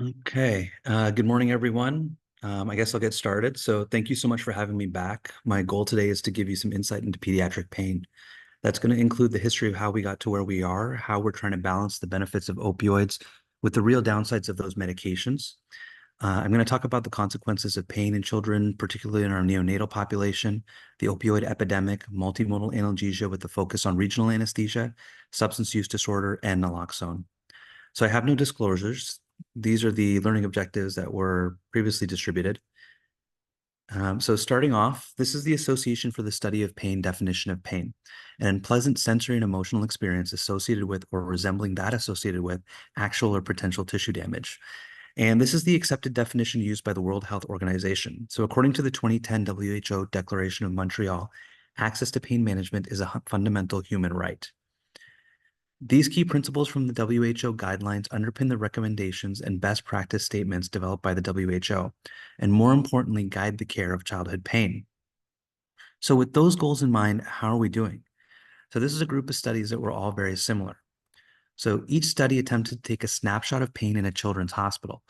Okay. Good morning, everyone. I guess I'll get started. So thank you so much for having me back. My goal today is to give you some insight into pediatric pain. That's going to include the history of how we got to where we are, how we're trying to balance the benefits of opioids with the real downsides of those medications. I'm going to talk about the consequences of pain in children, particularly in our neonatal population, the opioid epidemic, multimodal analgesia with the focus on regional anesthesia, substance use disorder, and naloxone. So I have no disclosures. These are the learning objectives that were previously distributed. So starting off, this is the Association for the Study of Pain definition of pain, an unpleasant sensory and emotional experience associated with or resembling that associated with actual or potential tissue damage. And this is the accepted definition used by the World Health Organization. So according to the 2010 WHO Declaration of Montreal, access to pain management is a fundamental human right. These key principles from the WHO guidelines underpin the recommendations and best practice statements developed by the WHO, and more importantly, guide the care of childhood pain. So with those goals in mind, how are we doing? So this is a group of studies that were all very similar. So each study attempted to take a snapshot of pain in a children's hospital.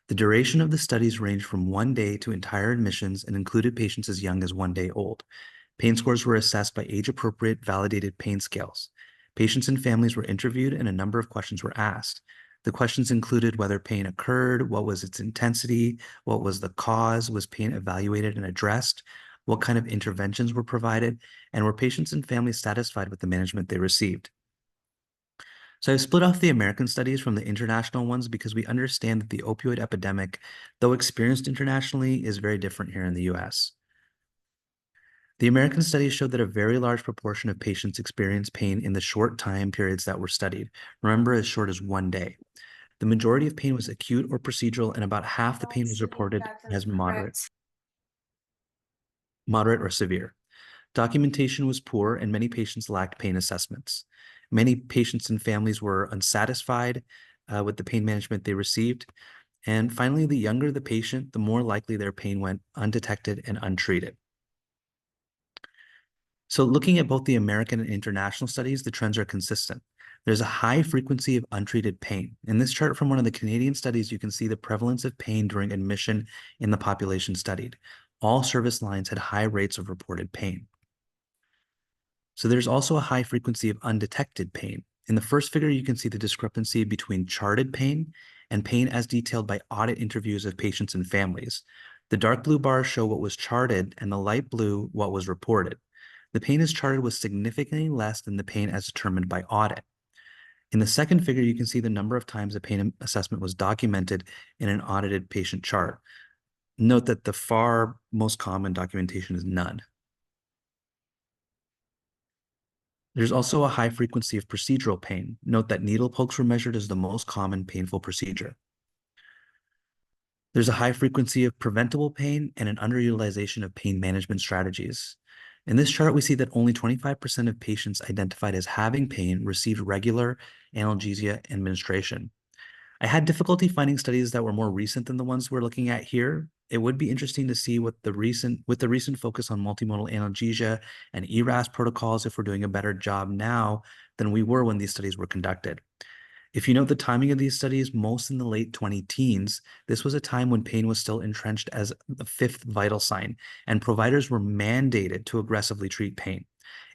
The duration of the studies ranged from 1 day to entire admissions and included patients as young as 1 day old. Pain scores were assessed by age-appropriate validated pain scales. Patients and families were interviewed and a number of questions were asked. The questions included whether pain occurred, what was its intensity, what was the cause, was pain evaluated and addressed, what kind of interventions were provided, and were patients and families satisfied with the management they received. So I've split off the American studies from the international ones because we understand that the opioid epidemic, though experienced internationally, is very different here in the US. The American studies showed that a very large proportion of patients experienced pain in the short time periods that were studied. Remember, as short as 1 day. The majority of pain was acute or procedural, and about half the pain was reported as moderate or severe. Documentation was poor, and many patients lacked pain assessments. Many patients and families were unsatisfied with the pain management they received. And finally, the younger the patient, the more likely their pain went undetected and untreated. So looking at both the American and international studies, the trends are consistent. There's a high frequency of untreated pain. In this chart from one of the Canadian studies, you can see the prevalence of pain during admission in the population studied. All service lines had high rates of reported pain. So there's also a high frequency of undetected pain. In the first figure, you can see the discrepancy between charted pain and pain as detailed by audit interviews of patients and families. The dark blue bars show what was charted and the light blue what was reported. The pain as charted was significantly less than the pain as determined by audit. In the second figure, you can see the number of times a pain assessment was documented in an audited patient chart. Note that the far most common documentation is none. There's also a high frequency of procedural pain. Note that needle pokes were measured as the most common painful procedure. There's a high frequency of preventable pain and an underutilization of pain management strategies. In this chart, we see that only 25% of patients identified as having pain received regular analgesia administration. I had difficulty finding studies that were more recent than the ones we're looking at here. It would be interesting to see with the recent focus on multimodal analgesia and ERAS protocols if we're doing a better job now than we were when these studies were conducted. If you note the timing of these studies, most in the late 20-teens, this was a time when pain was still entrenched as the fifth vital sign, and providers were mandated to aggressively treat pain.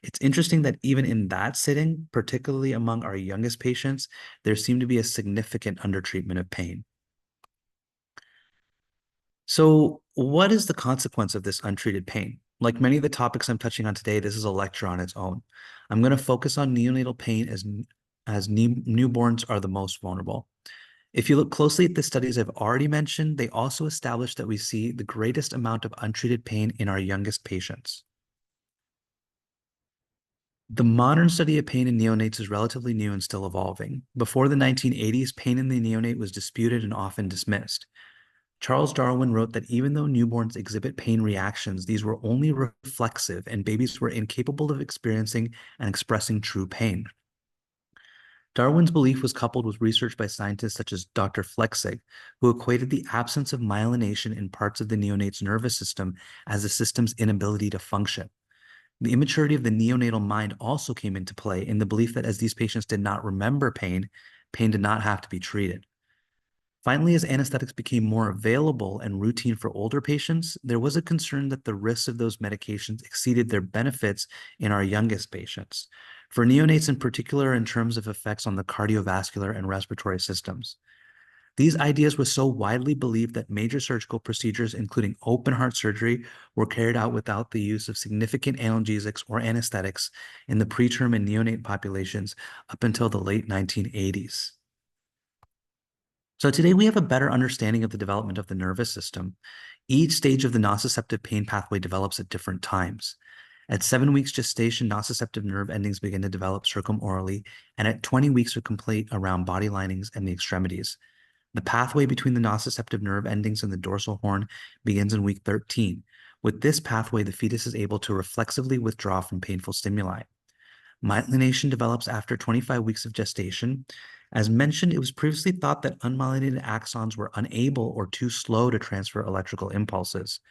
It's interesting that even in that sitting, particularly among our youngest patients, there seemed to be a significant undertreatment of pain. So what is the consequence of this untreated pain? Like many of the topics I'm touching on today, this is a lecture on its own. I'm going to focus on neonatal pain as newborns are the most vulnerable. If you look closely at the studies I've already mentioned, they also establish that we see the greatest amount of untreated pain in our youngest patients. The modern study of pain in neonates is relatively new and still evolving. Before the 1980s, pain in the neonate was disputed and often dismissed. Charles Darwin wrote that even though newborns exhibit pain reactions, these were only reflexive and babies were incapable of experiencing and expressing true pain. Darwin's belief was coupled with research by scientists such as Dr. Flechsig, who equated the absence of myelination in parts of the neonate's nervous system as the system's inability to function. The immaturity of the neonatal mind also came into play in the belief that as these patients did not remember pain, pain did not have to be treated. Finally, as anesthetics became more available and routine for older patients, there was a concern that the risks of those medications exceeded their benefits in our youngest patients, for neonates in particular in terms of effects on the cardiovascular and respiratory systems. These ideas were so widely believed that major surgical procedures, including open heart surgery, were carried out without the use of significant analgesics or anesthetics in the preterm and neonate populations up until the late 1980s. So today we have a better understanding of the development of the nervous system. Each stage of the nociceptive pain pathway develops at different times. At 7 weeks gestation, nociceptive nerve endings begin to develop circumorally, and at 20 weeks are complete around body linings and the extremities. The pathway between the nociceptive nerve endings and the dorsal horn begins in week 13. With this pathway, the fetus is able to reflexively withdraw from painful stimuli. Myelination develops after 25 weeks of gestation. As mentioned, it was previously thought that unmyelinated axons were unable or too slow to transfer electrical impulses.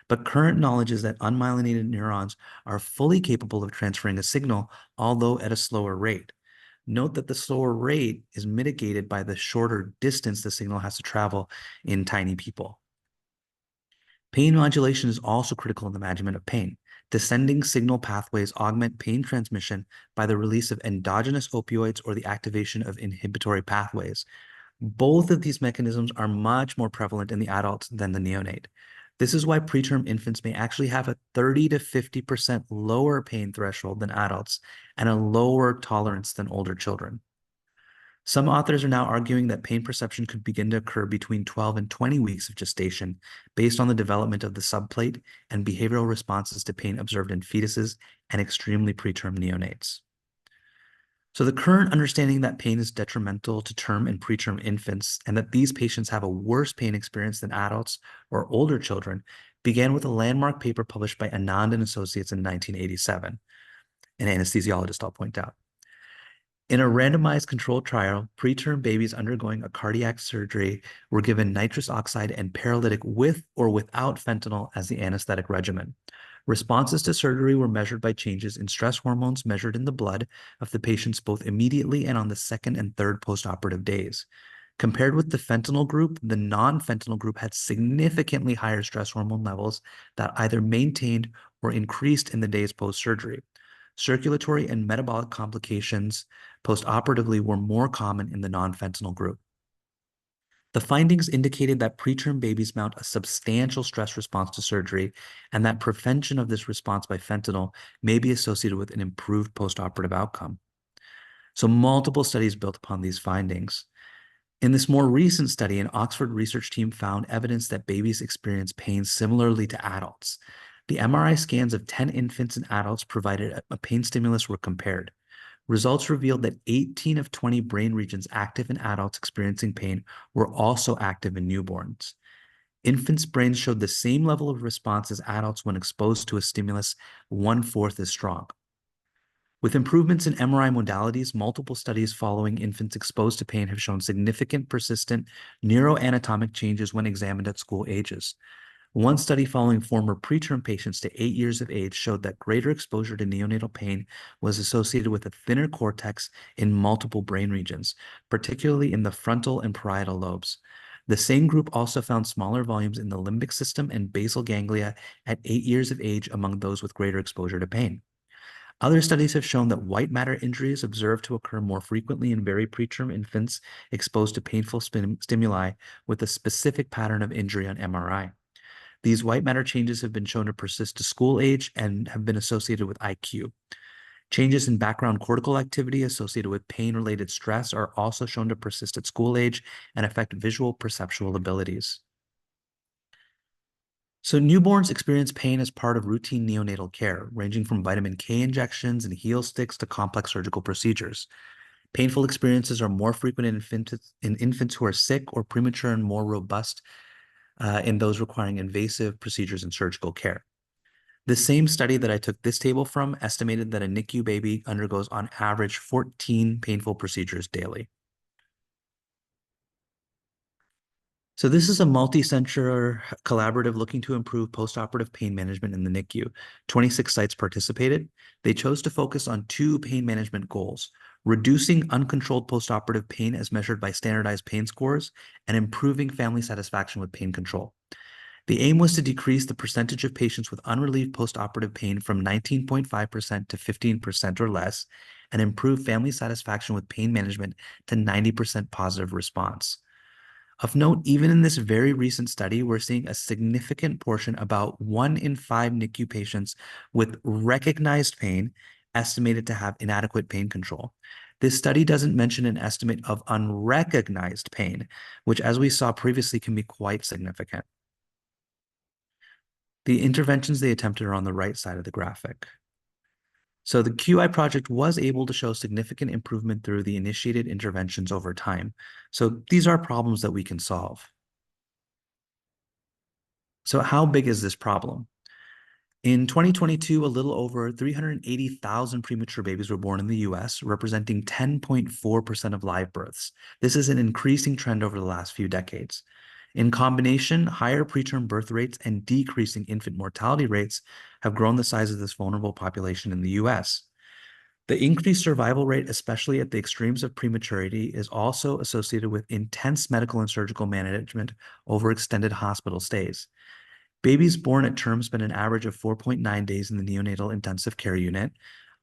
But current knowledge is that unmyelinated neurons are fully capable of transferring a signal, although at a slower rate. Note that the slower rate is mitigated by the shorter distance the signal has to travel in tiny people. Pain modulation is also critical in the management of pain. Descending signal pathways augment pain transmission by the release of endogenous opioids or the activation of inhibitory pathways. Both of these mechanisms are much more prevalent in the adult than the neonate. This is why preterm infants may actually have a 30 to 50% lower pain threshold than adults and a lower tolerance than older children. Some authors are now arguing that pain perception could begin to occur between 12 and 20 weeks of gestation based on the development of the subplate and behavioral responses to pain observed in fetuses and extremely preterm neonates. So the current understanding that pain is detrimental to term and preterm infants and that these patients have a worse pain experience than adults or older children began with a landmark paper published by Anand and Associates in 1987, an anesthesiologist, I'll point out. In a randomized controlled trial, preterm babies undergoing a cardiac surgery were given nitrous oxide and paralytic with or without fentanyl as the anesthetic regimen. Responses to surgery were measured by changes in stress hormones measured in the blood of the patients both immediately and on the second and third postoperative days. Compared with the fentanyl group, the non-fentanyl group had significantly higher stress hormone levels that either maintained or increased in the days post-surgery. Circulatory and metabolic complications postoperatively were more common in the non-fentanyl group. The findings indicated that preterm babies mount a substantial stress response to surgery and that prevention of this response by fentanyl may be associated with an improved postoperative outcome. So multiple studies built upon these findings. In this more recent study, an Oxford research team found evidence that babies experience pain similarly to adults. The MRI scans of 10 infants and adults provided a pain stimulus were compared. Results revealed that 18 of 20 brain regions active in adults experiencing pain were also active in newborns. Infants' brains showed the same level of response as adults when exposed to a stimulus 1/4 as strong. With improvements in MRI modalities, multiple studies following infants exposed to pain have shown significant persistent neuroanatomic changes when examined at school ages. One study following former preterm patients to 8 years of age showed that greater exposure to neonatal pain was associated with a thinner cortex in multiple brain regions, particularly in the frontal and parietal lobes. The same group also found smaller volumes in the limbic system and basal ganglia at 8 years of age among those with greater exposure to pain. Other studies have shown that white matter injuries observed to occur more frequently in very preterm infants exposed to painful stimuli with a specific pattern of injury on MRI. These white matter changes have been shown to persist to school age and have been associated with IQ. Changes in background cortical activity associated with pain-related stress are also shown to persist at school age and affect visual perceptual abilities. So newborns experience pain as part of routine neonatal care, ranging from vitamin K injections and heel sticks to complex surgical procedures. Painful experiences are more frequent in infants who are sick or premature and more robust in those requiring invasive procedures and surgical care. The same study that I took this table from estimated that a NICU baby undergoes on average 14 painful procedures daily. So this is a multi-center collaborative looking to improve postoperative pain management in the NICU. 26 sites participated. They chose to focus on two pain management goals: reducing uncontrolled postoperative pain as measured by standardized pain scores and improving family satisfaction with pain control. The aim was to decrease the percentage of patients with unrelieved postoperative pain from 19.5% to 15% or less, and improve family satisfaction with pain management to 90% positive response. Of note, even in this very recent study, we're seeing a significant portion, about 1 in 5 NICU patients with recognized pain, estimated to have inadequate pain control. This study doesn't mention an estimate of unrecognized pain, which, as we saw previously, can be quite significant. The interventions they attempted are on the right side of the graphic. So the QI project was able to show significant improvement through the initiated interventions over time. So these are problems that we can solve. So how big is this problem? In 2022, a little over 380,000 premature babies were born in the US, representing 10.4% of live births. This is an increasing trend over the last few decades. In combination, higher preterm birth rates and decreasing infant mortality rates have grown the size of this vulnerable population in the US. The increased survival rate, especially at the extremes of prematurity, is also associated with intense medical and surgical management over extended hospital stays. Babies born at term spend an average of 4.9 days in the neonatal intensive care unit,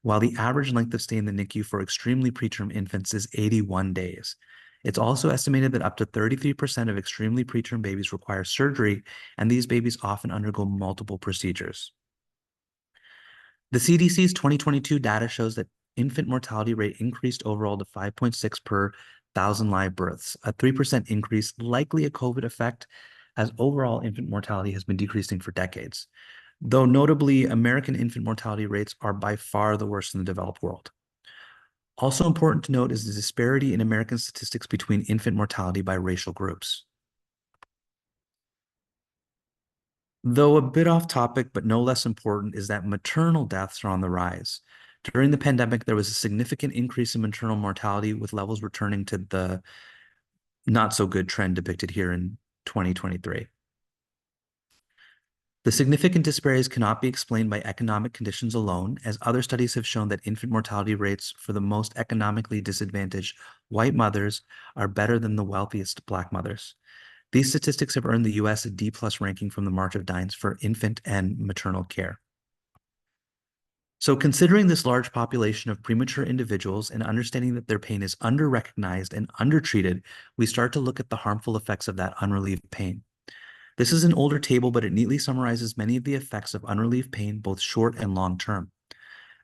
while the average length of stay in the NICU for extremely preterm infants is 81 days. It's also estimated that up to 33% of extremely preterm babies require surgery, and these babies often undergo multiple procedures. The CDC's 2022 data shows that infant mortality rate increased overall to 5.6 per 1,000 live births, a 3% increase, likely a COVID effect, as overall infant mortality has been decreasing for decades. Though notably, American infant mortality rates are by far the worst in the developed world. Also important to note is the disparity in American statistics between infant mortality by racial groups. Though a bit off topic, but no less important, is that maternal deaths are on the rise. During the pandemic, there was a significant increase in maternal mortality, with levels returning to the not so good trend depicted here in 2023. The significant disparities cannot be explained by economic conditions alone, as other studies have shown that infant mortality rates for the most economically disadvantaged white mothers are better than the wealthiest Black mothers. These statistics have earned the US a D+ ranking from the March of Dimes for infant and maternal care. So considering this large population of premature individuals and understanding that their pain is under-recognized and undertreated, we start to look at the harmful effects of that unrelieved pain. This is an older table, but it neatly summarizes many of the effects of unrelieved pain, both short and long term.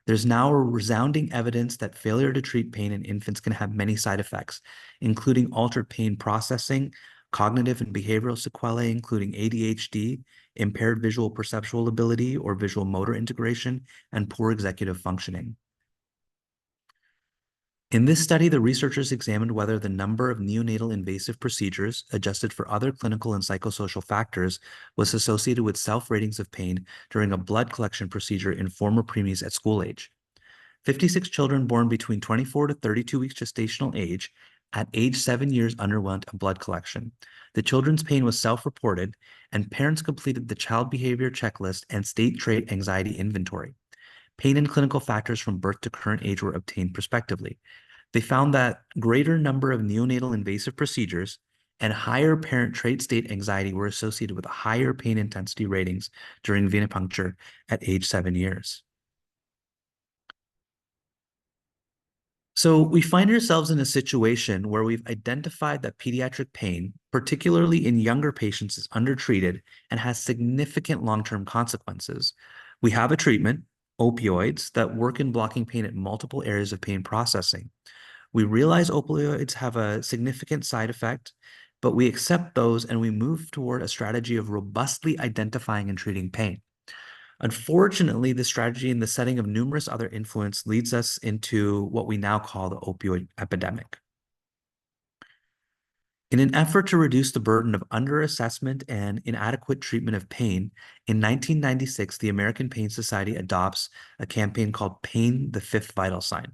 There's now a resounding evidence that failure to treat pain in infants can have many side effects, including altered pain processing, cognitive and behavioral sequelae, including ADHD, impaired visual perceptual ability or visual motor integration, and poor executive functioning. In this study, the researchers examined whether the number of neonatal invasive procedures, adjusted for other clinical and psychosocial factors, was associated with self-ratings of pain during a blood collection procedure in former preemies at school age. 56 children born between 24 to 32 weeks gestational age at age 7 years underwent a blood collection. The children's pain was self-reported, and parents completed the child behavior checklist and state trait anxiety inventory. Pain and clinical factors from birth to current age were obtained prospectively. They found that greater number of neonatal invasive procedures and higher parent trait state anxiety were associated with higher pain intensity ratings during venipuncture at age 7 years. So we find ourselves in a situation where we've identified that pediatric pain, particularly in younger patients, is undertreated and has significant long-term consequences. We have a treatment, opioids, that work in blocking pain at multiple areas of pain processing. We realize opioids have a significant side effect, but we accept those and we move toward a strategy of robustly identifying and treating pain. Unfortunately, this strategy in the setting of numerous other influence leads us into what we now call the opioid epidemic. In an effort to reduce the burden of underassessment and inadequate treatment of pain, in 1996, the American Pain Society adopts a campaign called Pain, the Fifth Vital Sign.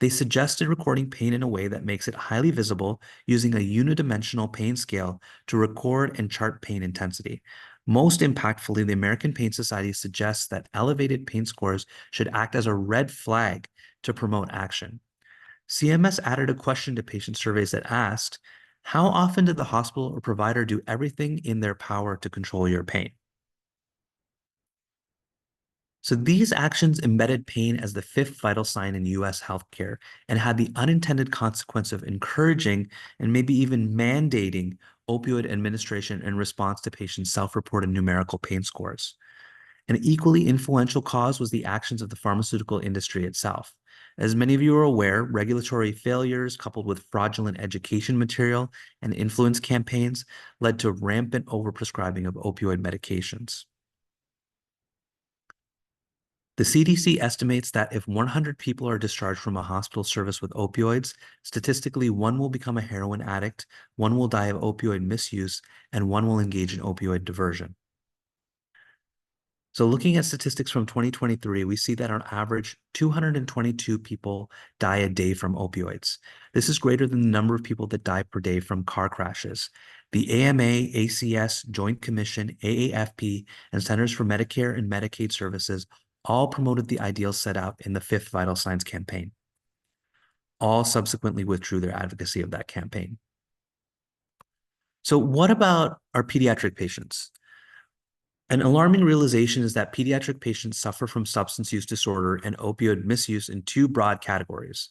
They suggested recording pain in a way that makes it highly visible using a unidimensional pain scale to record and chart pain intensity. Most impactfully, the American Pain Society suggests that elevated pain scores should act as a red flag to promote action. CMS added a question to patient surveys that asked, how often did the hospital or provider do everything in their power to control your pain? So these actions embedded pain as the fifth vital sign in US healthcare and had the unintended consequence of encouraging and maybe even mandating opioid administration in response to patients' self-reported numerical pain scores. An equally influential cause was the actions of the pharmaceutical industry itself. As many of you are aware, regulatory failures coupled with fraudulent education material and influence campaigns led to rampant overprescribing of opioid medications. The CDC estimates that if 100 people are discharged from a hospital service with opioids, statistically, one will become a heroin addict, one will die of opioid misuse, and one will engage in opioid diversion. So looking at statistics from 2023, we see that on average, 222 people die a day from opioids. This is greater than the number of people that die per day from car crashes. The AMA, ACS, Joint Commission, AAFP, and Centers for Medicare and Medicaid Services all promoted the ideals set out in the Fifth Vital Signs campaign. All subsequently withdrew their advocacy of that campaign. So what about our pediatric patients? An alarming realization is that pediatric patients suffer from substance use disorder and opioid misuse in two broad categories.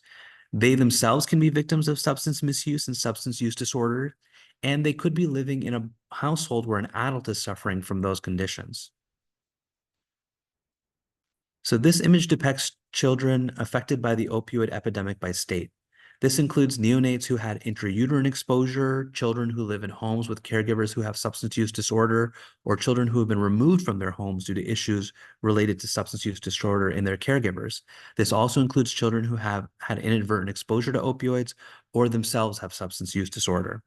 They themselves can be victims of substance misuse and substance use disorder, and they could be living in a household where an adult is suffering from those conditions. So this image depicts children affected by the opioid epidemic by state. This includes neonates who had intrauterine exposure, children who live in homes with caregivers who have substance use disorder, or children who have been removed from their homes due to issues related to substance use disorder in their caregivers. This also includes children who have had inadvertent exposure to opioids or themselves have substance use disorder.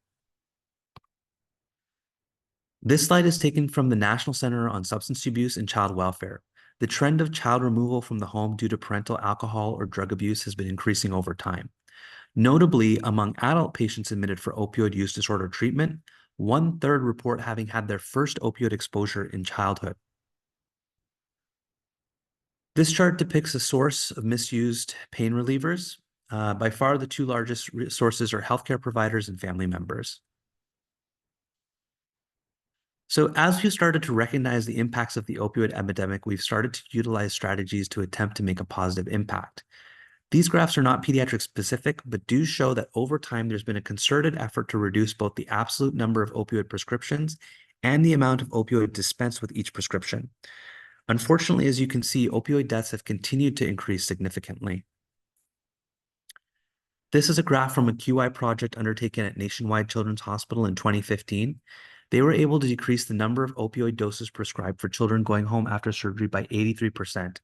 This slide is taken from the National Center on Substance Abuse and Child Welfare. The trend of child removal from the home due to parental alcohol or drug abuse has been increasing over time. Notably, among adult patients admitted for opioid use disorder treatment, 1/3 report having had their first opioid exposure in childhood. This chart depicts a source of misused pain relievers. By far, the two largest sources are healthcare providers and family members. So as we started to recognize the impacts of the opioid epidemic, we've started to utilize strategies to attempt to make a positive impact. These graphs are not pediatric specific, but do show that over time, there's been a concerted effort to reduce both the absolute number of opioid prescriptions and the amount of opioid dispensed with each prescription. Unfortunately, as you can see, opioid deaths have continued to increase significantly. This is a graph from a QI project undertaken at Nationwide Children's Hospital in 2015. They were able to decrease the number of opioid doses prescribed for children going home after surgery by 83%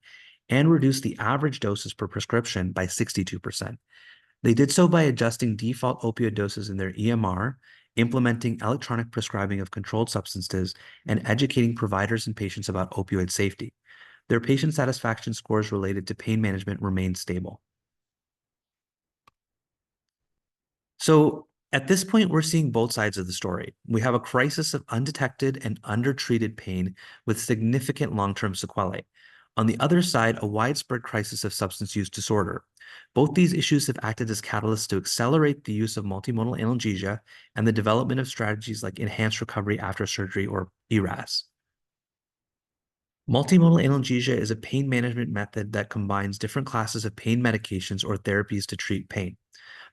and reduce the average doses per prescription by 62%. They did so by adjusting default opioid doses in their EMR, implementing electronic prescribing of controlled substances, and educating providers and patients about opioid safety. Their patient satisfaction scores related to pain management remained stable. So at this point, we're seeing both sides of the story. We have a crisis of undetected and undertreated pain with significant long-term sequelae. On the other side, a widespread crisis of substance use disorder. Both these issues have acted as catalysts to accelerate the use of multimodal analgesia and the development of strategies like enhanced recovery after surgery or ERAS. Multimodal analgesia is a pain management method that combines different classes of pain medications or therapies to treat pain.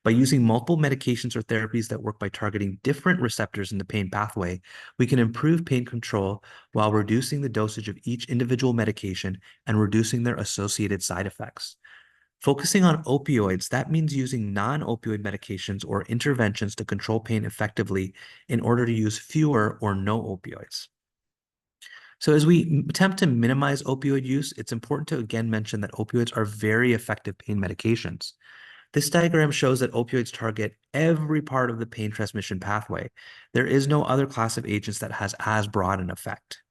By using multiple medications or therapies that work by targeting different receptors in the pain pathway, we can improve pain control while reducing the dosage of each individual medication and reducing their associated side effects. Focusing on opioids, that means using non-opioid medications or interventions to control pain effectively in order to use fewer or no opioids. So as we attempt to minimize opioid use, it's important to again mention that opioids are very effective pain medications. This diagram shows that opioids target every part of the pain transmission pathway. There is no other class of agents that has as broad an effect.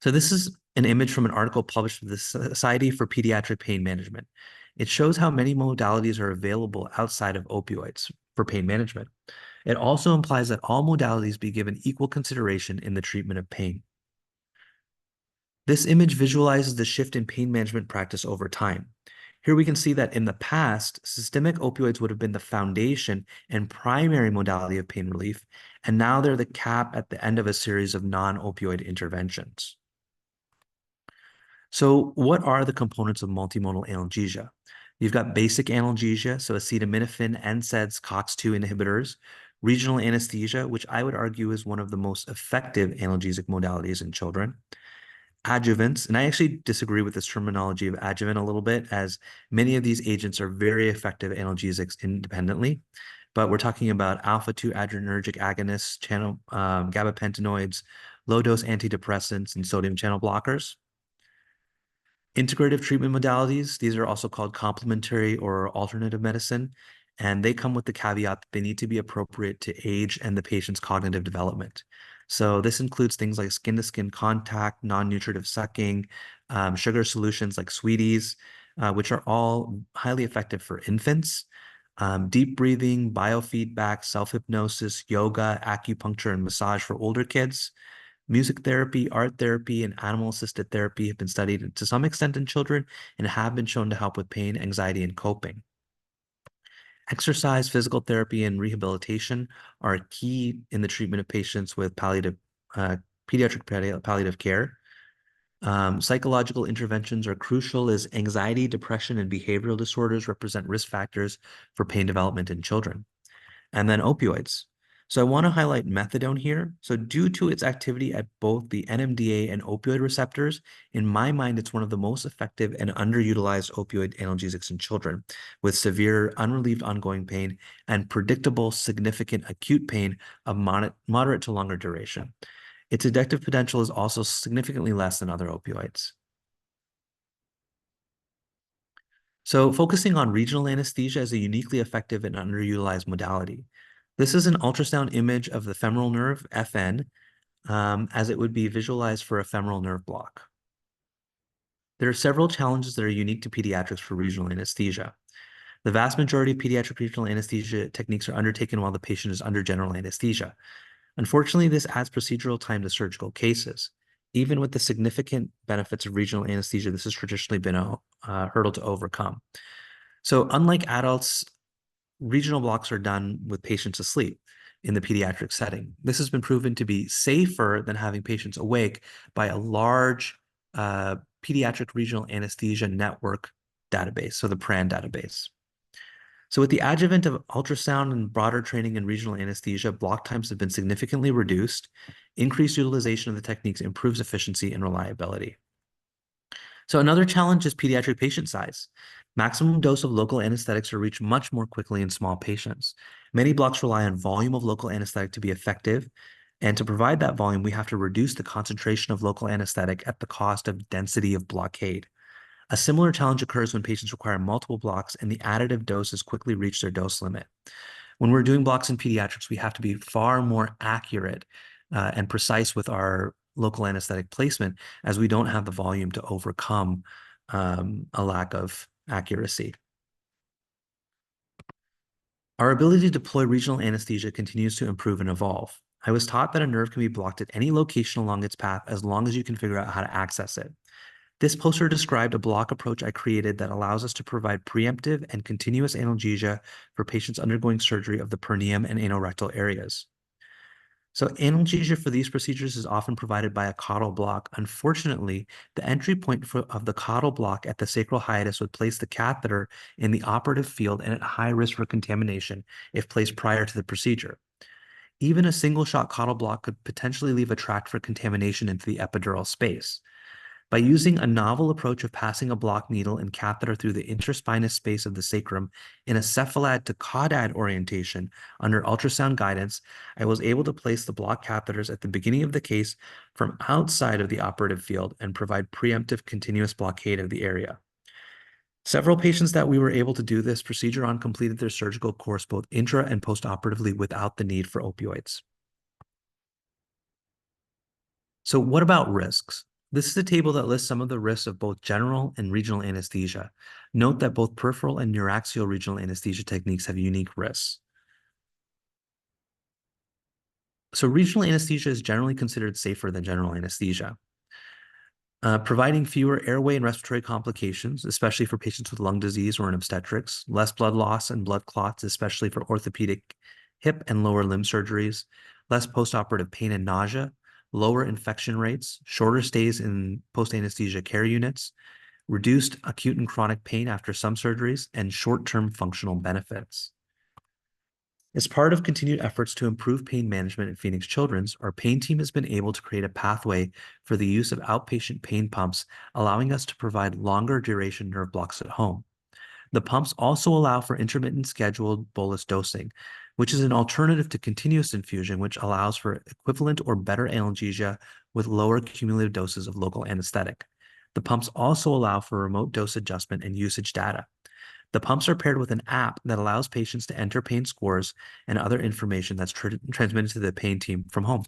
So this is an image from an article published in the Society for Pediatric Pain Management. It shows how many modalities are available outside of opioids for pain management. It also implies that all modalities be given equal consideration in the treatment of pain. This image visualizes the shift in pain management practice over time. Here we can see that in the past, systemic opioids would have been the foundation and primary modality of pain relief, and now they're the cap at the end of a series of non-opioid interventions. So what are the components of multimodal analgesia? You've got basic analgesia, so acetaminophen, NSAIDs, COX-2 inhibitors, regional anesthesia, which I would argue is one of the most effective analgesic modalities in children, adjuvants, and I actually disagree with this terminology of adjuvant a little bit, as many of these agents are very effective analgesics independently, but we're talking about alpha-2 adrenergic agonists, gabapentinoids, low-dose antidepressants, and sodium channel blockers. Integrative treatment modalities, these are also called complementary or alternative medicine, and they come with the caveat that they need to be appropriate to age and the patient's cognitive development. So this includes things like skin-to-skin contact, non-nutritive sucking, sugar solutions like sweeties, which are all highly effective for infants. Deep breathing, biofeedback, self-hypnosis, yoga, acupuncture, and massage for older kids. Music therapy, art therapy, and animal-assisted therapy have been studied to some extent in children and have been shown to help with pain, anxiety, and coping. Exercise, physical therapy, and rehabilitation are key in the treatment of patients with pediatric palliative care. Psychological interventions are crucial as anxiety, depression, and behavioral disorders represent risk factors for pain development in children. And then opioids. So I want to highlight methadone here. So due to its activity at both the NMDA and opioid receptors, in my mind, it's one of the most effective and underutilized opioid analgesics in children with severe unrelieved ongoing pain and predictable significant acute pain of moderate to longer duration. Its addictive potential is also significantly less than other opioids. So focusing on regional anesthesia is a uniquely effective and underutilized modality. This is an ultrasound image of the femoral nerve, FN, as it would be visualized for a femoral nerve block. There are several challenges that are unique to pediatrics for regional anesthesia. The vast majority of pediatric regional anesthesia techniques are undertaken while the patient is under general anesthesia. Unfortunately, this adds procedural time to surgical cases. Even with the significant benefits of regional anesthesia, this has traditionally been a hurdle to overcome. So unlike adults, regional blocks are done with patients asleep in the pediatric setting. This has been proven to be safer than having patients awake by a large pediatric regional anesthesia network database, so the PRAN database. So with the adjuvant of ultrasound and broader training in regional anesthesia, block times have been significantly reduced. Increased utilization of the techniques improves efficiency and reliability. So another challenge is pediatric patient size. Maximum dose of local anesthetics are reached much more quickly in small patients. Many blocks rely on volume of local anesthetic to be effective. And to provide that volume, we have to reduce the concentration of local anesthetic at the cost of density of blockade. A similar challenge occurs when patients require multiple blocks and the additive doses quickly reach their dose limit. When we're doing blocks in pediatrics, we have to be far more accurate and precise with our local anesthetic placement, as we don't have the volume to overcome a lack of accuracy. Our ability to deploy regional anesthesia continues to improve and evolve. I was taught that a nerve can be blocked at any location along its path as long as you can figure out how to access it. This poster described a block approach I created that allows us to provide preemptive and continuous analgesia for patients undergoing surgery of the perineum and anorectal areas. So analgesia for these procedures is often provided by a caudal block. Unfortunately, the entry point of the caudal block at the sacral hiatus would place the catheter in the operative field and at high risk for contamination if placed prior to the procedure. Even a single shot caudal block could potentially leave a tract for contamination into the epidural space. By using a novel approach of passing a block needle and catheter through the interspinous space of the sacrum in a cephalad to caudad orientation under ultrasound guidance, I was able to place the block catheters at the beginning of the case from outside of the operative field and provide preemptive continuous blockade of the area. Several patients that we were able to do this procedure on completed their surgical course both intra and postoperatively without the need for opioids. So what about risks? This is a table that lists some of the risks of both general and regional anesthesia. Note that both peripheral and neuraxial regional anesthesia techniques have unique risks. So regional anesthesia is generally considered safer than general anesthesia. Providing fewer airway and respiratory complications, especially for patients with lung disease or in obstetrics, less blood loss and blood clots, especially for orthopedic hip and lower limb surgeries, less postoperative pain and nausea, lower infection rates, shorter stays in post-anesthesia care units, reduced acute and chronic pain after some surgeries, and short-term functional benefits. As part of continued efforts to improve pain management at Phoenix Children's, our pain team has been able to create a pathway for the use of outpatient pain pumps, allowing us to provide longer duration nerve blocks at home. The pumps also allow for intermittent scheduled bolus dosing, which is an alternative to continuous infusion, which allows for equivalent or better analgesia with lower cumulative doses of local anesthetic. The pumps also allow for remote dose adjustment and usage data. The pumps are paired with an app that allows patients to enter pain scores and other information that's transmitted to the pain team from home.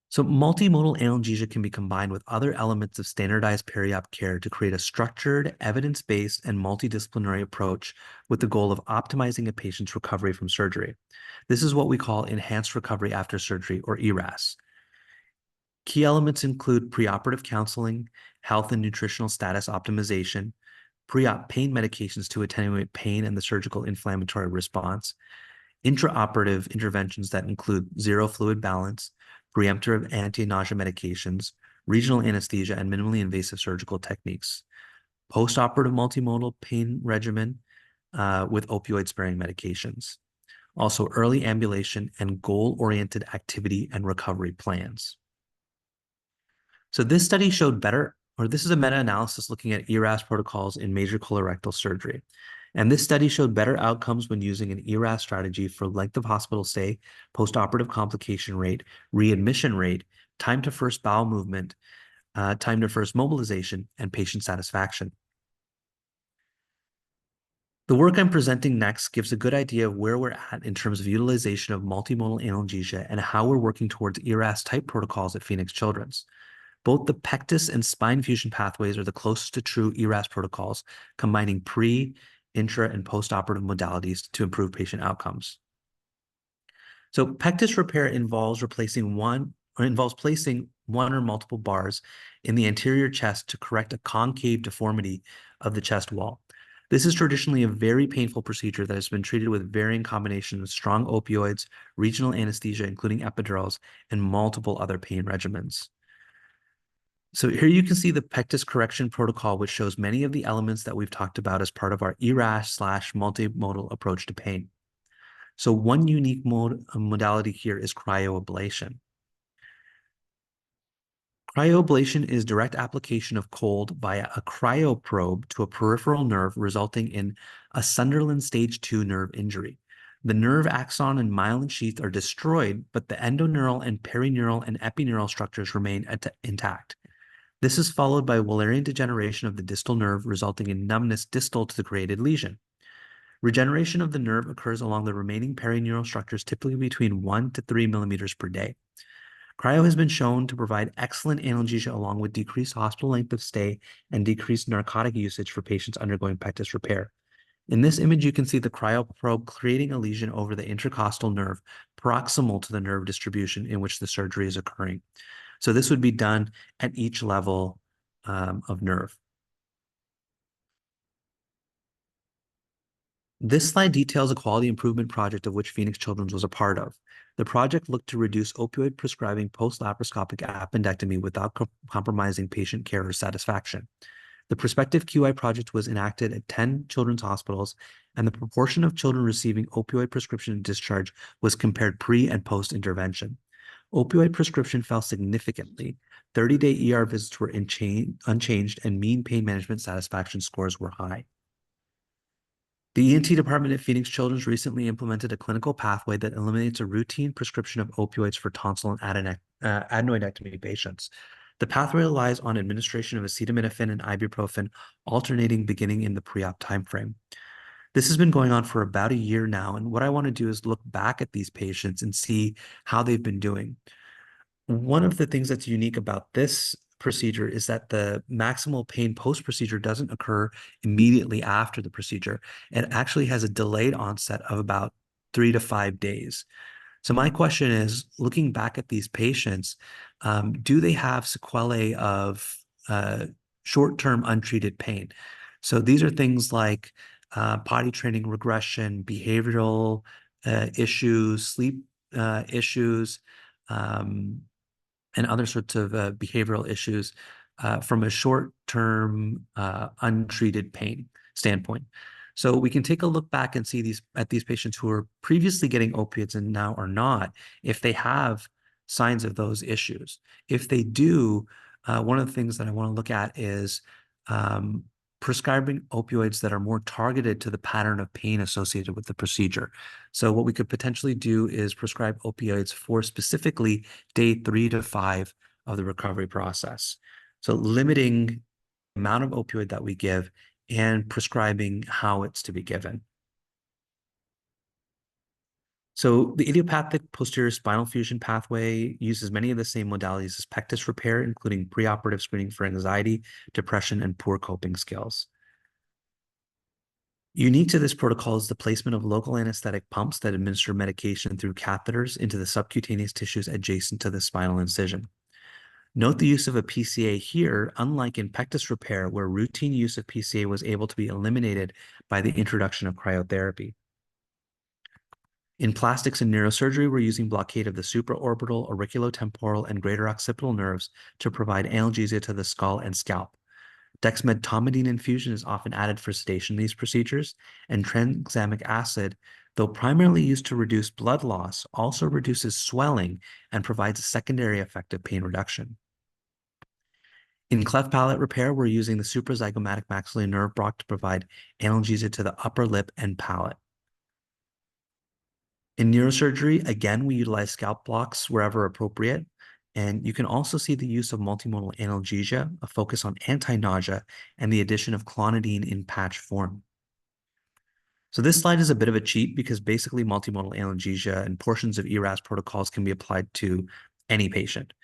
So multimodal analgesia can be combined with other elements of standardized peri-op care to create a structured, evidence-based, and multidisciplinary approach with the goal of optimizing a patient's recovery from surgery. This is what we call enhanced recovery after surgery, or ERAS. Key elements include preoperative counseling, health and nutritional status optimization, pre-op pain medications to attenuate pain and the surgical inflammatory response, intraoperative interventions that include zero fluid balance, preemptive anti-nausea medications, regional anesthesia, and minimally invasive surgical techniques, postoperative multimodal pain regimen with opioid-sparing medications, also early ambulation and goal-oriented activity and recovery plans. So this study showed this is a meta-analysis looking at ERAS protocols in major colorectal surgery. And this study showed better outcomes when using an ERAS strategy for length of hospital stay, postoperative complication rate, readmission rate, time to first bowel movement, time to first mobilization, and patient satisfaction. The work I'm presenting next gives a good idea of where we're at in terms of utilization of multimodal analgesia and how we're working towards ERAS-type protocols at Phoenix Children's. Both the pectus and spine fusion pathways are the closest to true ERAS protocols, combining pre, intra, and postoperative modalities to improve patient outcomes. So pectus repair involves placing one or multiple bars in the anterior chest to correct a concave deformity of the chest wall. This is traditionally a very painful procedure that has been treated with varying combinations of strong opioids, regional anesthesia, including epidurals, and multiple other pain regimens. So here you can see the pectus correction protocol, which shows many of the elements that we've talked about as part of our ERAS/multimodal approach to pain. So one unique modality here is cryoablation. Cryoablation is direct application of cold via a cryoprobe to a peripheral nerve, resulting in a Sunderland stage 2 nerve injury. The nerve axon and myelin sheath are destroyed, but the endoneural and perineural and epineural structures remain intact. This is followed by Wallerian degeneration of the distal nerve, resulting in numbness distal to the created lesion. Regeneration of the nerve occurs along the remaining perineural structures, typically between 1 to 3 millimeters per day. Cryo has been shown to provide excellent analgesia along with decreased hospital length of stay and decreased narcotic usage for patients undergoing pectus repair. In this image, you can see the cryoprobe creating a lesion over the intercostal nerve proximal to the nerve distribution in which the surgery is occurring. So this would be done at each level of nerve. This slide details a quality improvement project of which Phoenix Children's was a part of. The project looked to reduce opioid prescribing post-laparoscopic appendectomy without compromising patient care or satisfaction. The prospective QI project was enacted at 10 children's hospitals, and the proportion of children receiving opioid prescription discharge was compared pre- and post-intervention. Opioid prescription fell significantly. 30-day ER visits were unchanged, and mean pain management satisfaction scores were high. The ENT department at Phoenix Children's recently implemented a clinical pathway that eliminates a routine prescription of opioids for tonsil and adenoidectomy patients. The pathway relies on administration of acetaminophen and ibuprofen, alternating beginning in the pre-op timeframe. This has been going on for about a year now, and what I want to do is look back at these patients and see how they've been doing. One of the things that's unique about this procedure is that the maximal pain post-procedure doesn't occur immediately after the procedure. It actually has a delayed onset of about 3 to 5 days. So my question is, looking back at these patients, do they have sequelae of uh, short-term untreated pain? So these are things like potty training regression, behavioral issues, sleep issues, um, and other sorts of behavioral issues from a short-term untreated pain standpoint. So we can take a look back and see these patients who are previously getting opiates and now are not, if they have signs of those issues. If they do, one of the things that I want to look at is um, prescribing opioids that are more targeted to the pattern of pain associated with the procedure. So what we could potentially do is prescribe opioids for specifically day 3 to 5 of the recovery process. So limiting the amount of opioid that we give and prescribing how it's to be given. So the idiopathic posterior spinal fusion pathway uses many of the same modalities as pectus repair, including preoperative screening for anxiety, depression, and poor coping skills. Unique to this protocol is the placement of local anesthetic pumps that administer medication through catheters into the subcutaneous tissues adjacent to the spinal incision. Note the use of a PCA here, unlike in pectus repair, where routine use of PCA was able to be eliminated by the introduction of cryotherapy. In plastics and neurosurgery, we're using blockade of the supraorbital, auriculotemporal, and greater occipital nerves to provide analgesia to the skull and scalp. Dexmedetomidine infusion is often added for sedation in these procedures, and tranexamic acid, though primarily used to reduce blood loss, also reduces swelling and provides a secondary effect of pain reduction. In cleft palate repair, we're using the suprazygomatic maxillary nerve block to provide analgesia to the upper lip and palate. In neurosurgery, again, we utilize scalp blocks wherever appropriate. And you can also see the use of multimodal analgesia, a focus on anti-nausea, and the addition of clonidine in patch form. So this slide is a bit of a cheat because basically multimodal analgesia and portions of ERAS protocols can be applied to any patient.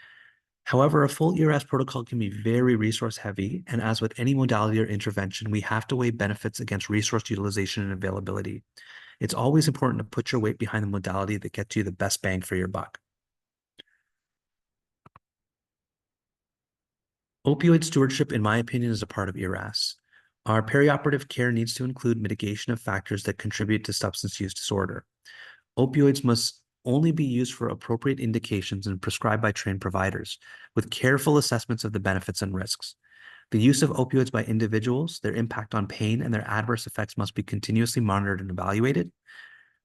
However, a full ERAS protocol can be very resource heavy, and as with any modality or intervention, we have to weigh benefits against resource utilization and availability. It's always important to put your weight behind the modality that gets you the best bang for your buck. Opioid stewardship, in my opinion, is a part of ERAS. Our perioperative care needs to include mitigation of factors that contribute to substance use disorder. Opioids must only be used for appropriate indications and prescribed by trained providers, with careful assessments of the benefits and risks. The use of opioids by individuals, their impact on pain, and their adverse effects must be continuously monitored and evaluated.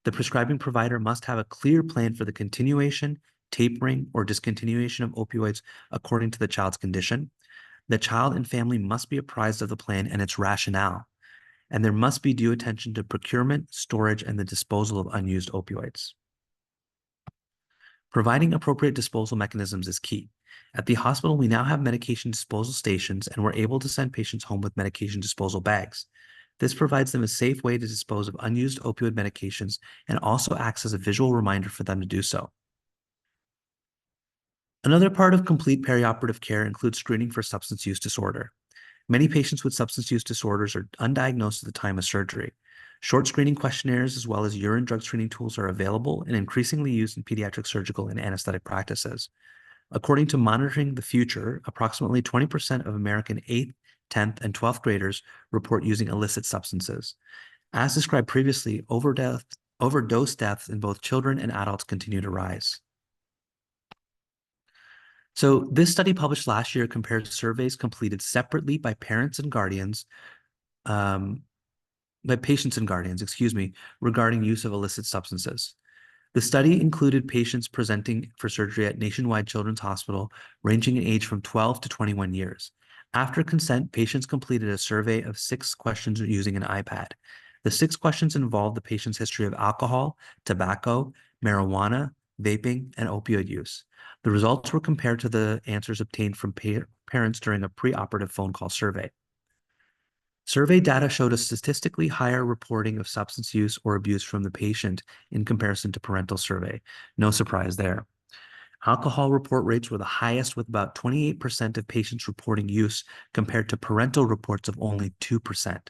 The prescribing provider must have a clear plan for the continuation, tapering, or discontinuation of opioids according to the child's condition. The child and family must be apprised of the plan and its rationale, and there must be due attention to procurement, storage, and the disposal of unused opioids. Providing appropriate disposal mechanisms is key. At the hospital, we now have medication disposal stations, and we're able to send patients home with medication disposal bags. This provides them a safe way to dispose of unused opioid medications and also acts as a visual reminder for them to do so. Another part of complete perioperative care includes screening for substance use disorder. Many patients with substance use disorders are undiagnosed at the time of surgery. Short screening questionnaires as well as urine drug screening tools are available and increasingly used in pediatric surgical and anesthetic practices. According to Monitoring the Future, approximately 20% of American 8th, 10th, and 12th graders report using illicit substances. As described previously, overdose deaths in both children and adults continue to rise. So this study published last year compared surveys completed separately by parents and guardians, by patients and guardians, regarding use of illicit substances. The study included patients presenting for surgery at Nationwide Children's Hospital, ranging in age from 12 to 21 years. After consent, patients completed a survey of 6 questions using an iPad. The 6 questions involved the patient's history of alcohol, tobacco, marijuana, vaping, and opioid use. The results were compared to the answers obtained from parents during a preoperative phone call survey. Survey data showed a statistically higher reporting of substance use or abuse from the patient in comparison to parental survey. No surprise there. Alcohol report rates were the highest, with about 28% of patients reporting use compared to parental reports of only 2%.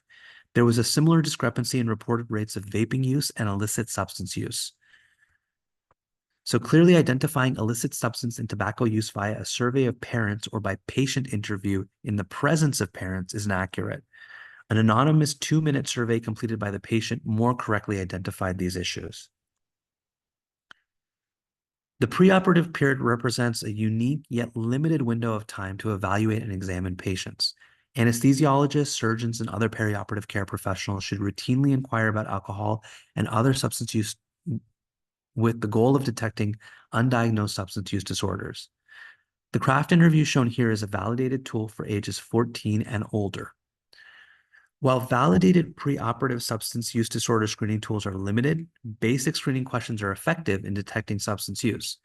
There was a similar discrepancy in reported rates of vaping use and illicit substance use. So clearly identifying illicit substance and tobacco use via a survey of parents or by patient interview in the presence of parents is inaccurate. An anonymous 2-minute survey completed by the patient more correctly identified these issues. The preoperative period represents a unique yet limited window of time to evaluate and examine patients. Anesthesiologists, surgeons, and other perioperative care professionals should routinely inquire about alcohol and other substance use with the goal of detecting undiagnosed substance use disorders. The CRAFT interview shown here is a validated tool for ages 14 and older. While validated preoperative substance use disorder screening tools are limited, basic screening questions are effective in detecting substance use.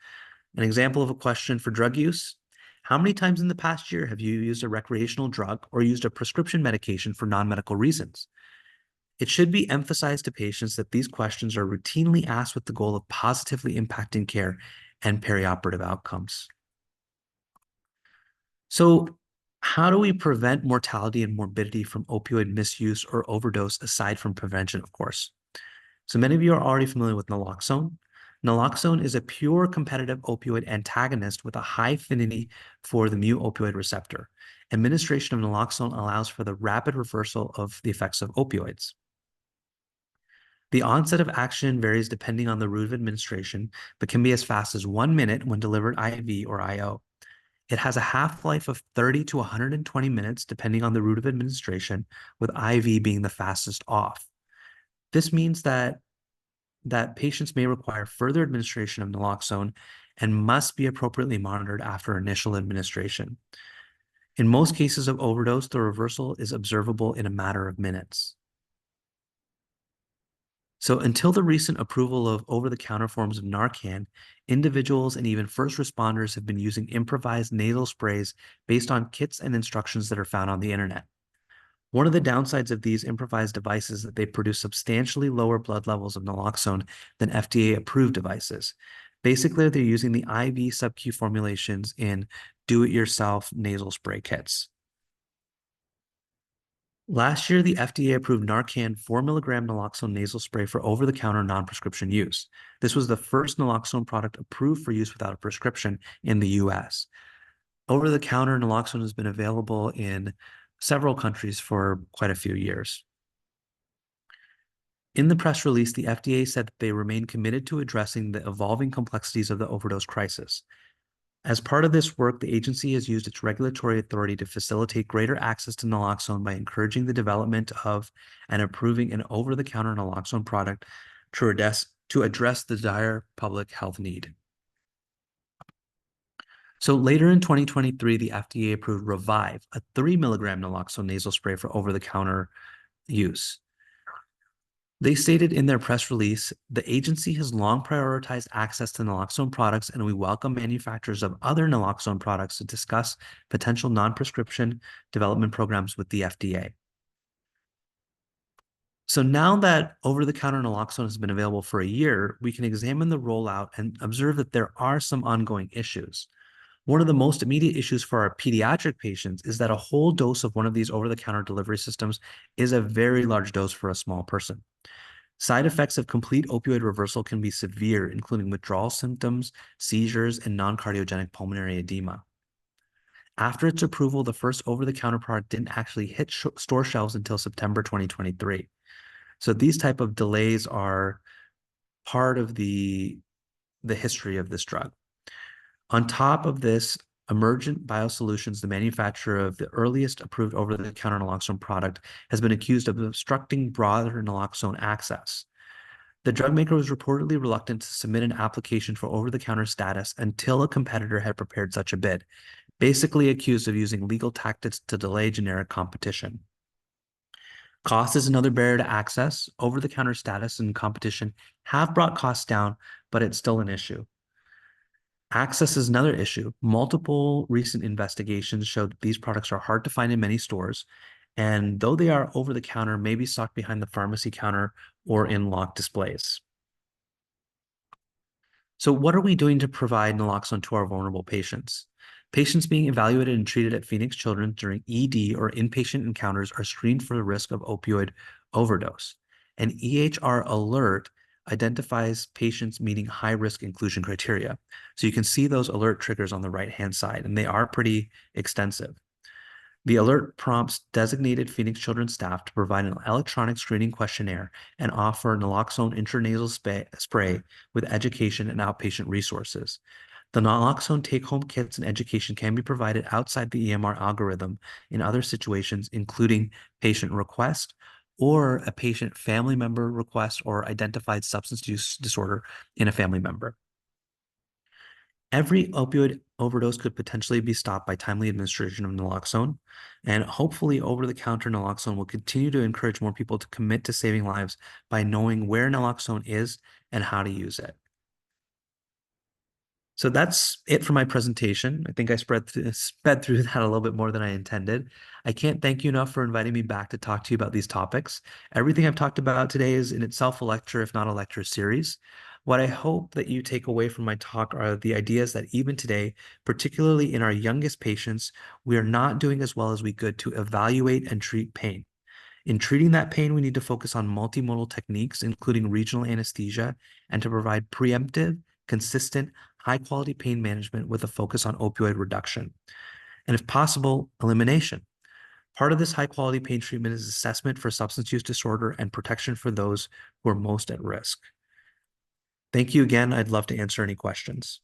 An example of a question for drug use: how many times in the past year have you used a recreational drug or used a prescription medication for non-medical reasons? It should be emphasized to patients that these questions are routinely asked with the goal of positively impacting care and perioperative outcomes. So, how do we prevent mortality and morbidity from opioid misuse or overdose aside from prevention, of course? So many of you are already familiar with naloxone. Naloxone is a pure competitive opioid antagonist with a high affinity for the mu opioid receptor. Administration of naloxone allows for the rapid reversal of the effects of opioids. The onset of action varies depending on the route of administration, but can be as fast as 1 minute when delivered IV or IO. It has a half-life of 30 to 120 minutes, depending on the route of administration, with IV being the fastest off. This means that patients may require further administration of naloxone and must be appropriately monitored after initial administration. In most cases of overdose, the reversal is observable in a matter of minutes. So until the recent approval of over-the-counter forms of Narcan, individuals and even first responders have been using improvised nasal sprays based on kits and instructions that are found on the internet. One of the downsides of these improvised devices is that they produce substantially lower blood levels of naloxone than FDA-approved devices. Basically, they're using the IV sub-Q formulations in do-it-yourself nasal spray kits. Last year, the FDA approved Narcan 4-milligram naloxone nasal spray for over-the-counter non-prescription use. This was the first naloxone product approved for use without a prescription in the US. Over-the-counter naloxone has been available in several countries for quite a few years. In the press release, the FDA said that they remain committed to addressing the evolving complexities of the overdose crisis. As part of this work, the agency has used its regulatory authority to facilitate greater access to naloxone by encouraging the development of and approving an over-the-counter naloxone product to address the dire public health need. So later in 2023, the FDA approved Revive, a 3-milligram naloxone nasal spray for over-the-counter use. They stated in their press release, the agency has long prioritized access to naloxone products, and we welcome manufacturers of other naloxone products to discuss potential non-prescription development programs with the FDA. So now that over-the-counter naloxone has been available for a year, we can examine the rollout and observe that there are some ongoing issues. One of the most immediate issues for our pediatric patients is that a whole dose of one of these over-the-counter delivery systems is a very large dose for a small person. Side effects of complete opioid reversal can be severe, including withdrawal symptoms, seizures, and non-cardiogenic pulmonary edema. After its approval, the first over-the-counter product didn't actually hit store shelves until September 2023. So these type of delays are part of the history of this drug. On top of this, Emergent Biosolutions, the manufacturer of the earliest approved over-the-counter naloxone product, has been accused of obstructing broader naloxone access. The drug maker was reportedly reluctant to submit an application for over-the-counter status until a competitor had prepared such a bid, basically accused of using legal tactics to delay generic competition. Cost is another barrier to access. Over-the-counter status and competition have brought costs down, but it's still an issue. Access is another issue. Multiple recent investigations showed that these products are hard to find in many stores, and though they are over the counter, may be stocked behind the pharmacy counter or in locked displays. So what are we doing to provide naloxone to our vulnerable patients? Patients being evaluated and treated at Phoenix Children's during ED or inpatient encounters are screened for the risk of opioid overdose. An EHR alert identifies patients meeting high-risk inclusion criteria. So you can see those alert triggers on the right-hand side, and they are pretty extensive. The alert prompts designated Phoenix Children's staff to provide an electronic screening questionnaire and offer naloxone intranasal spray with education and outpatient resources. The naloxone take-home kits and education can be provided outside the EMR algorithm in other situations, including patient request or a patient family member request or identified substance use disorder in a family member. Every opioid overdose could potentially be stopped by timely administration of naloxone, and hopefully over-the-counter naloxone will continue to encourage more people to commit to saving lives by knowing where naloxone is and how to use it. So that's it for my presentation. I think I sped through that a little bit more than I intended. I can't thank you enough for inviting me back to talk to you about these topics. Everything I've talked about today is in itself a lecture, if not a lecture series. What I hope that you take away from my talk are the ideas that even today, particularly in our youngest patients, we are not doing as well as we could to evaluate and treat pain. In treating that pain, we need to focus on multimodal techniques, including regional anesthesia, and to provide preemptive, consistent, high-quality pain management with a focus on opioid reduction. And if possible, elimination. Part of this high-quality pain treatment is assessment for substance use disorder and protection for those who are most at risk. Thank you again. I'd love to answer any questions.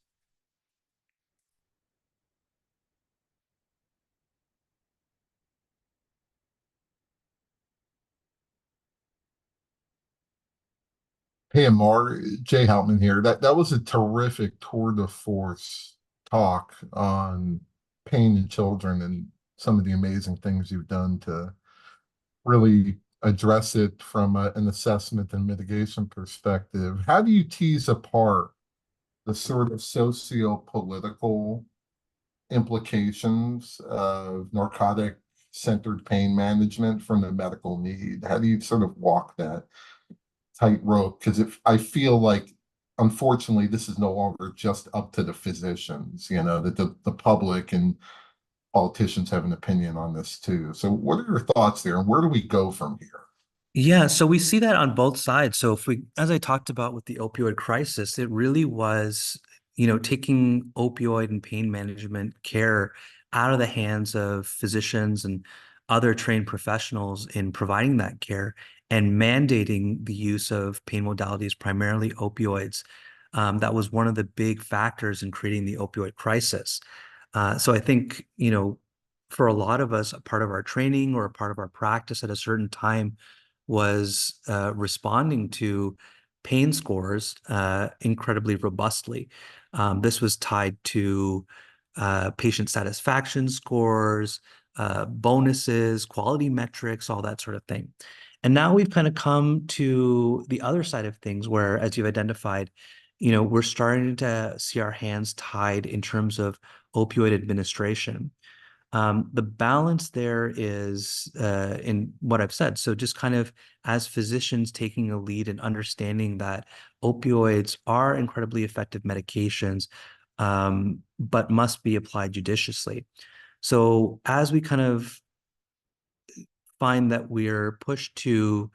Hey, Amar, Jay Houtman here. That was a terrific tour de force talk on pain in children and some of the amazing things you've done to really address it from an assessment and mitigation perspective. How do you tease apart the sort of socio-political implications of narcotic-centered pain management from the medical need? How do you sort of walk that tightrope? Because if I feel like, unfortunately, this is no longer just up to the physicians, that the public and politicians have an opinion on this too. So what are your thoughts there, and where do we go from here? Yeah, so we see that on both sides. So if we, as I talked about with the opioid crisis, it really was, taking opioid and pain management care out of the hands of physicians and other trained professionals in providing that care and mandating the use of pain modalities, primarily opioids. That was one of the big factors in creating the opioid crisis. So I think, for a lot of us, a part of our training or a part of our practice at a certain time was responding to pain scores incredibly robustly. This was tied to patient satisfaction scores, bonuses, quality metrics, all that sort of thing. And now we've kind of come to the other side of things where, as you've identified, we're starting to see our hands tied in terms of opioid administration. The balance there is in what I've said. So just kind of as physicians taking a lead and understanding that opioids are incredibly effective medications, but must be applied judiciously. So as we kind of find that we're pushed to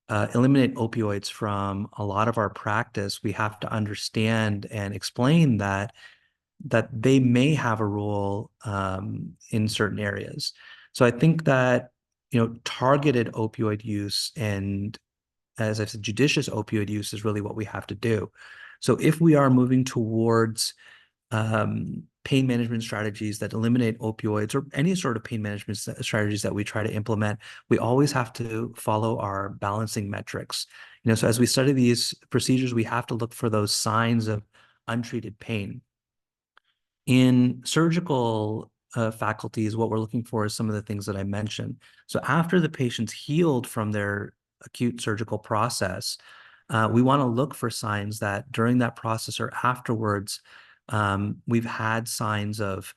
eliminate opioids from a lot of our practice, we have to understand and explain that they may have a role in certain areas. So I think that, targeted opioid use and, as I said, judicious opioid use is really what we have to do. So if we are moving towards pain management strategies that eliminate opioids or any sort of pain management strategies that we try to implement, we always have to follow our balancing metrics. So as we study these procedures, we have to look for those signs of untreated pain. In surgical faculties, what we're looking for is some of the things that I mentioned. So after the patient's healed from their acute surgical process, we want to look for signs that during that process or afterwards, we've had signs of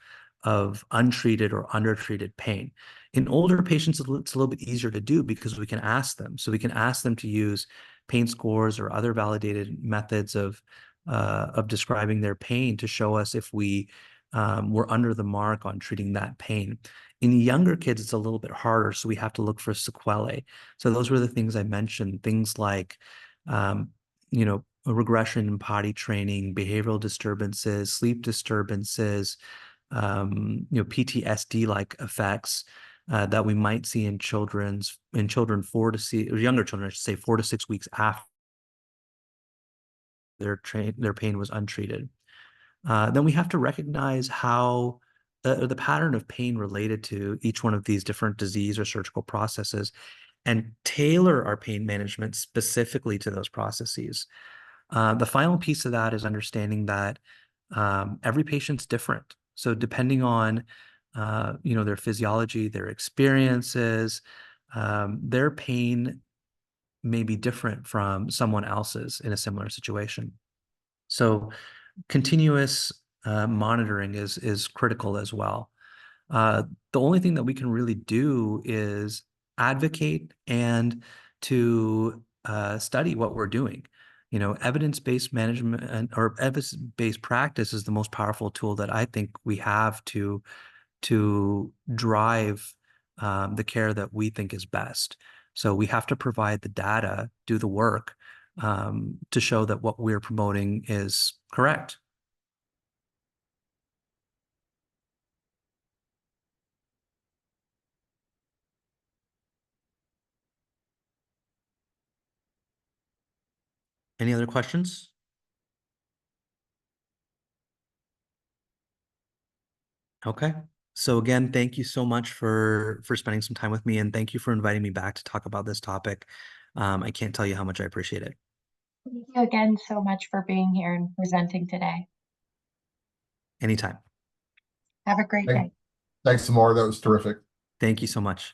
untreated or undertreated pain. In older patients, it's a little bit easier to do because we can ask them. So we can ask them to use pain scores or other validated methods of of describing their pain to show us if we were under the mark on treating that pain. In younger kids, it's a little bit harder, so we have to look for sequelae. So those were the things I mentioned, things like, you know, a regression in potty training, behavioral disturbances, sleep disturbances, you know, PTSD-like effects that we might see in children 4 to 6, or younger children, I should say, 4 to 6 weeks after their pain was untreated. Then we have to recognize how the pattern of pain related to each one of these different disease or surgical processes and tailor our pain management specifically to those processes. The final piece of that is understanding that every patient's different. So depending on you know, their physiology, their experiences, their pain may be different from someone else's in a similar situation. So continuous monitoring is critical as well. The only thing that we can really do is advocate and to study what we're doing. You know, evidence-based management or evidence-based practice is the most powerful tool that I think we have to drive the care that we think is best. So we have to provide the data, do the work to show that what we're promoting is correct. Any other questions? Okay. So again, thank you so much for spending some time with me, and thank you for inviting me back to talk about this topic. I can't tell you how much I appreciate it. Thank you again so much for being here and presenting today. Anytime. Have a great Thank- day. Thanks, Amar. That was terrific. Thank you so much.